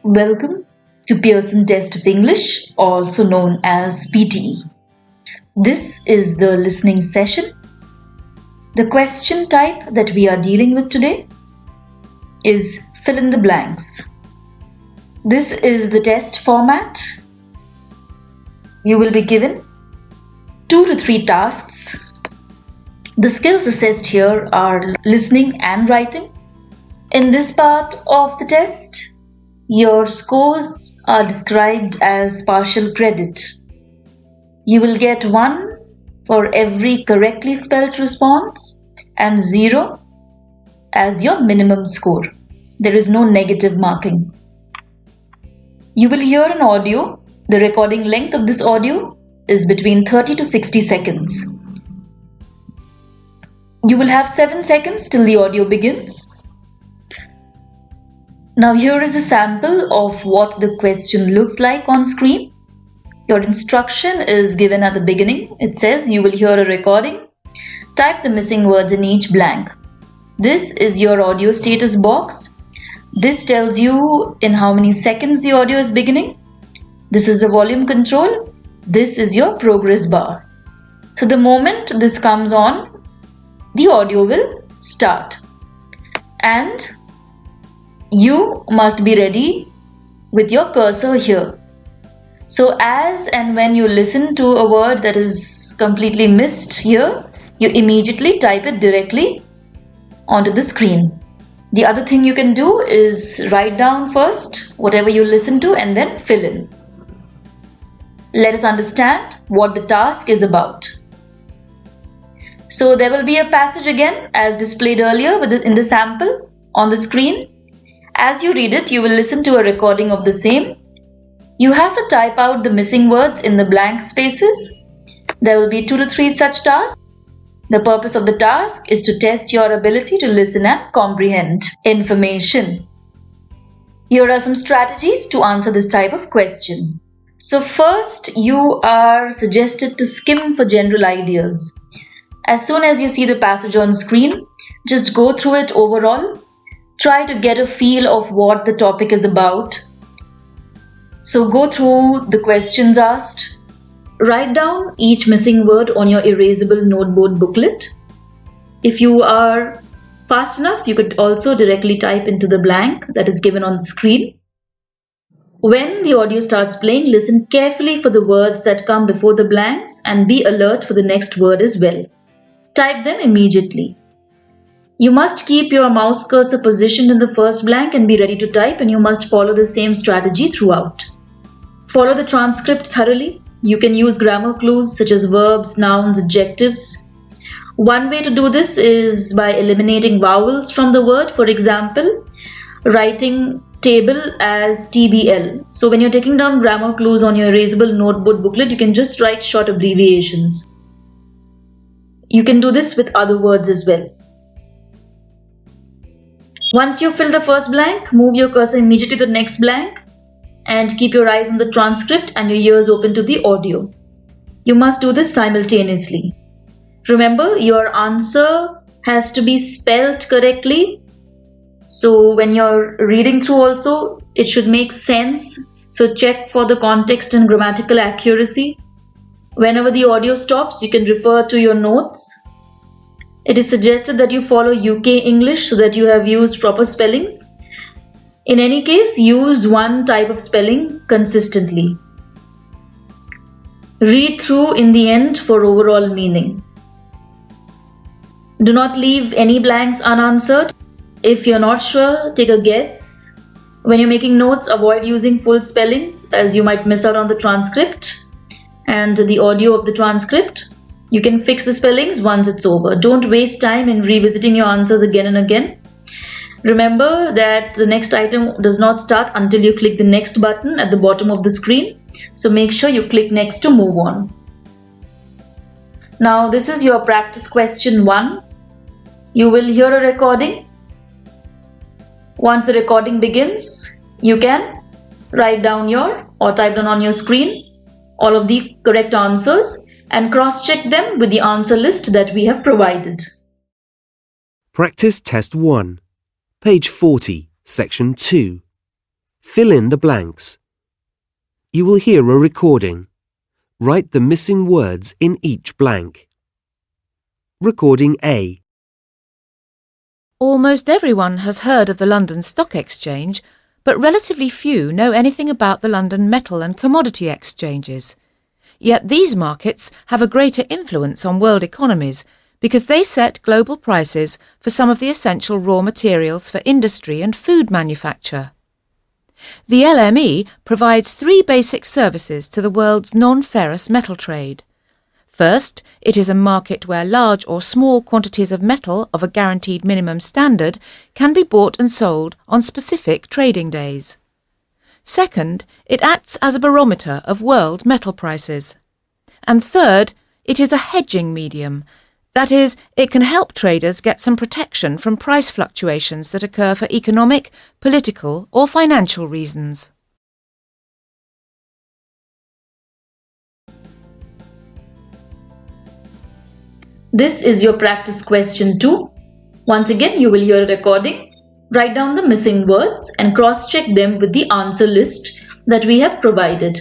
Welcome to Pearson Test of English, also known as PTE. This is the listening session. The question type that we are dealing with today is fill in the blanks. This is the test format. You will be given 2 to 3 tasks. The skills assessed here are listening and writing. In this part of the test, your scores are described as partial credit. You will get 1 for every correctly spelled response and 0 as your minimum score. There is no negative marking. You will hear an audio. The recording length of this audio is between 30 to 60 seconds. You will have 7 seconds till the audio begins. Now here is a sample of what the question looks like on screen. Your instruction is given at the beginning. It says you will hear a recording. Type the missing words in each blank. This is your audio status box. This tells you in how many seconds the audio is beginning. This is the volume control. This is your progress bar. So the moment this comes on, the audio will start. And you must be ready with your cursor here. So as and when you listen to a word that is completely missed here, you immediately type it directly onto the screen. The other thing you can do is write down first whatever you listen to and then fill in. Let us understand what the task is about. So there will be a passage again as displayed earlier in the sample on the screen. As you read it, you will listen to a recording of the same. You have to type out the missing words in the blank spaces. There will be 2 to 3 such tasks. The purpose of the task is to test your ability to listen and comprehend information. Here are some strategies to answer this type of question. So first, you are suggested to skim for general ideas. As soon as you see the passage on screen, just go through it overall. Try to get a feel of what the topic is about. So go through the questions asked. Write down each missing word on your erasable notebook booklet. If you are fast enough, you could also directly type into the blank that is given on the screen. When the audio starts playing, listen carefully for the words that come before the blanks and be alert for the next word as well. Type them immediately. You must keep your mouse cursor positioned in the first blank and be ready to type, and you must follow the same strategy throughout. Follow the transcript thoroughly. You can use grammar clues such as verbs, nouns, adjectives. One way to do this is by eliminating vowels from the word. For example, writing table as TBL. So when you're taking down grammar clues on your erasable notebook booklet, you can just write short abbreviations. You can do this with other words as well. Once you fill the first blank, move your cursor immediately to the next blank and keep your eyes on the transcript and your ears open to the audio. You must do this simultaneously. Remember, your answer has to be spelled correctly. So when you're reading through also, it should make sense. So check for the context and grammatical accuracy. Whenever the audio stops, you can refer to your notes. It is suggested that you follow UK English so that you have used proper spellings. In any case, use one type of spelling consistently. Read through in the end for overall meaning. Do not leave any blanks unanswered. If you're not sure, take a guess. When you're making notes, avoid using full spellings as you might miss out on the transcript and the audio of the transcript. You can fix the spellings once it's over. Don't waste time in revisiting your answers again and again. Remember that the next item does not start until you click the next button at the bottom of the screen. So make sure you click next to move on. Now this is your practice question 1. You will hear a recording. Once the recording begins, you can write down or type down on your screen all of the correct answers and cross-check them with the answer list that we have provided. Practice Test 1, page 40, section 2. Fill in the blanks. You will hear a recording. Write the missing words in each blank. Recording A. Almost everyone has heard of the London Stock Exchange, but relatively few know anything about the London Metal and Commodity Exchanges. Yet these markets have a greater influence on world economies because they set global prices for some of the essential raw materials for industry and food manufacture. The LME provides 3 basic services to the world's non-ferrous metal trade. First, it is a market where large or small quantities of metal of a guaranteed minimum standard can be bought and sold on specific trading days. Second, it acts as a barometer of world metal prices. And third, it is a hedging medium. That is, it can help traders get some protection from price fluctuations that occur for economic, political or financial reasons. This is your practice question 2. Once again, you will hear a recording. Write down the missing words and cross-check them with the answer list that we have provided.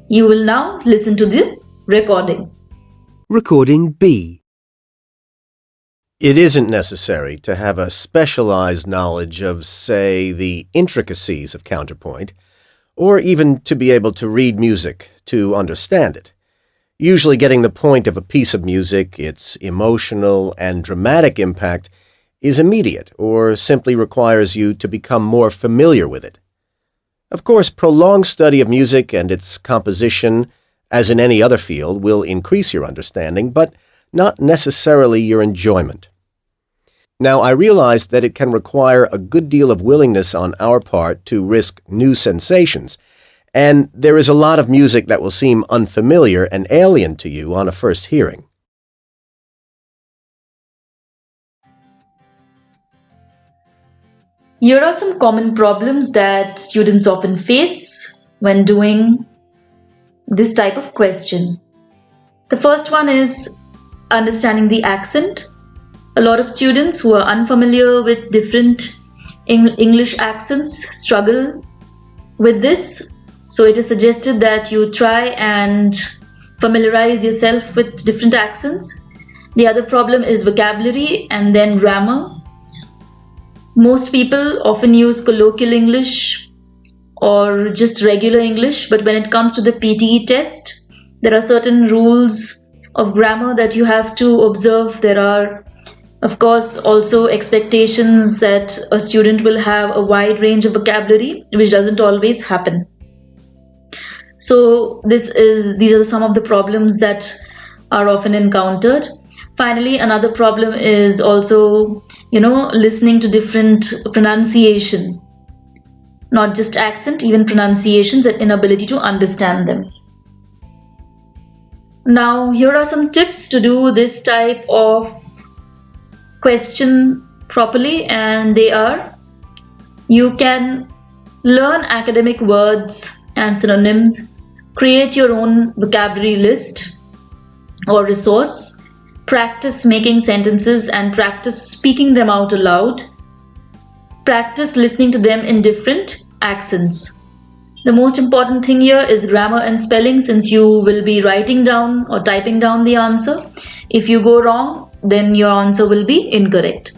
You will now listen to the recording. Recording B. It isn't necessary to have a specialized knowledge of, say, the intricacies of counterpoint, or even to be able to read music to understand it. Usually getting the point of a piece of music, its emotional and dramatic impact, is immediate or simply requires you to become more familiar with it. Of course, prolonged study of music and its composition, as in any other field, will increase your understanding, but not necessarily your enjoyment. Now, I realize that it can require a good deal of willingness on our part to risk new sensations, and there is a lot of music that will seem unfamiliar and alien to you on a first hearing. Here are some common problems that students often face when doing this type of question. The first one is understanding the accent. A lot of students who are unfamiliar with different English accents struggle with this. So it is suggested that you try and familiarize yourself with different accents. The other problem is vocabulary and then grammar. Most people often use colloquial English or just regular English, but when it comes to the PTE test, there are certain rules of grammar that you have to observe. There are, of course, also expectations that a student will have a wide range of vocabulary, which doesn't always happen. So these are some of the problems that are often encountered. Finally, another problem is also, listening to different pronunciation. Not just accent, even pronunciations and inability to understand them. Now, here are some tips to do this type of question properly, and they are: you can learn academic words and synonyms, create your own vocabulary list or resource, practice making sentences and practice speaking them out aloud, practice listening to them in different accents. The most important thing here is grammar and spelling, since you will be writing down or typing down the answer. If you go wrong, then your answer will be incorrect.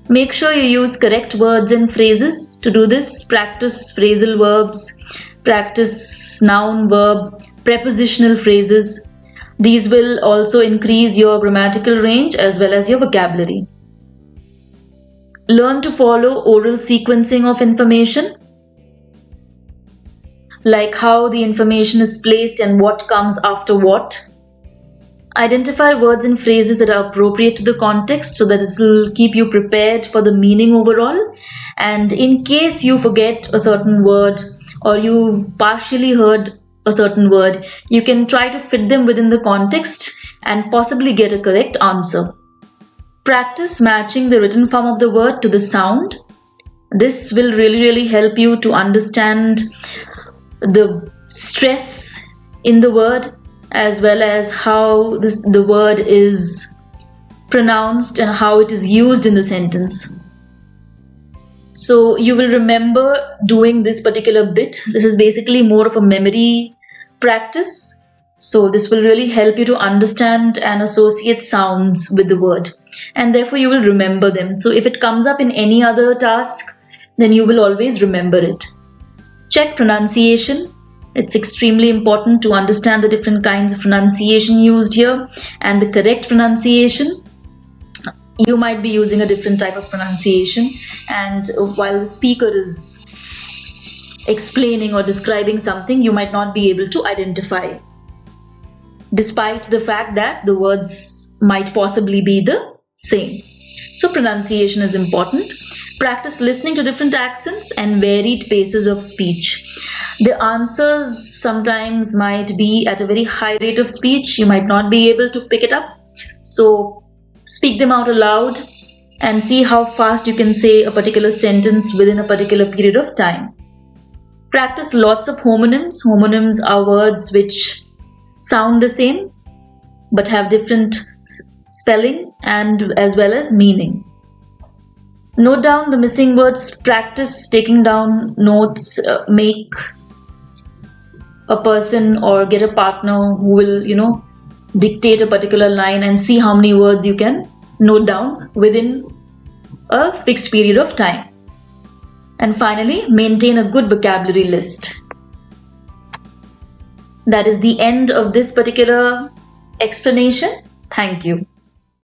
Make sure you use correct words and phrases. To do this, practice phrasal verbs, practice noun, verb, prepositional phrases. These will also increase your grammatical range as well as your vocabulary. Learn to follow oral sequencing of information, like how the information is placed and what comes after what. Identify words and phrases that are appropriate to the context so that it will keep you prepared for the meaning overall. And in case you forget a certain word or you've partially heard a certain word, you can try to fit them within the context and possibly get a correct answer. Practice matching the written form of the word to the sound. This will really help you to understand the stress in the word, as well as how the word is pronounced and how it is used in the sentence. So you will remember doing this particular bit. This is basically more of a memory practice. So this will really help you to understand and associate sounds with the word, and therefore you will remember them. So if it comes up in any other task, then you will always remember it. Check pronunciation. It's extremely important to understand the different kinds of pronunciation used here and the correct pronunciation. You might be using a different type of pronunciation, and while the speaker is explaining or describing something, you might not be able to identify, despite the fact that the words might possibly be the same. So pronunciation is important. Practice listening to different accents and varied paces of speech. The answers sometimes might be at a very high rate of speech. You might not be able to pick it up. So speak them out aloud and see how fast you can say a particular sentence within a particular period of time. Practice lots of homonyms. Homonyms are words which sound the same but have different spelling and as well as meaning. Note down the missing words. Practice taking down notes. Make a person or get a partner who will, dictate a particular line and see how many words you can note down within a fixed period of time. And finally, maintain a good vocabulary list. That is the end of this particular explanation. Thank you.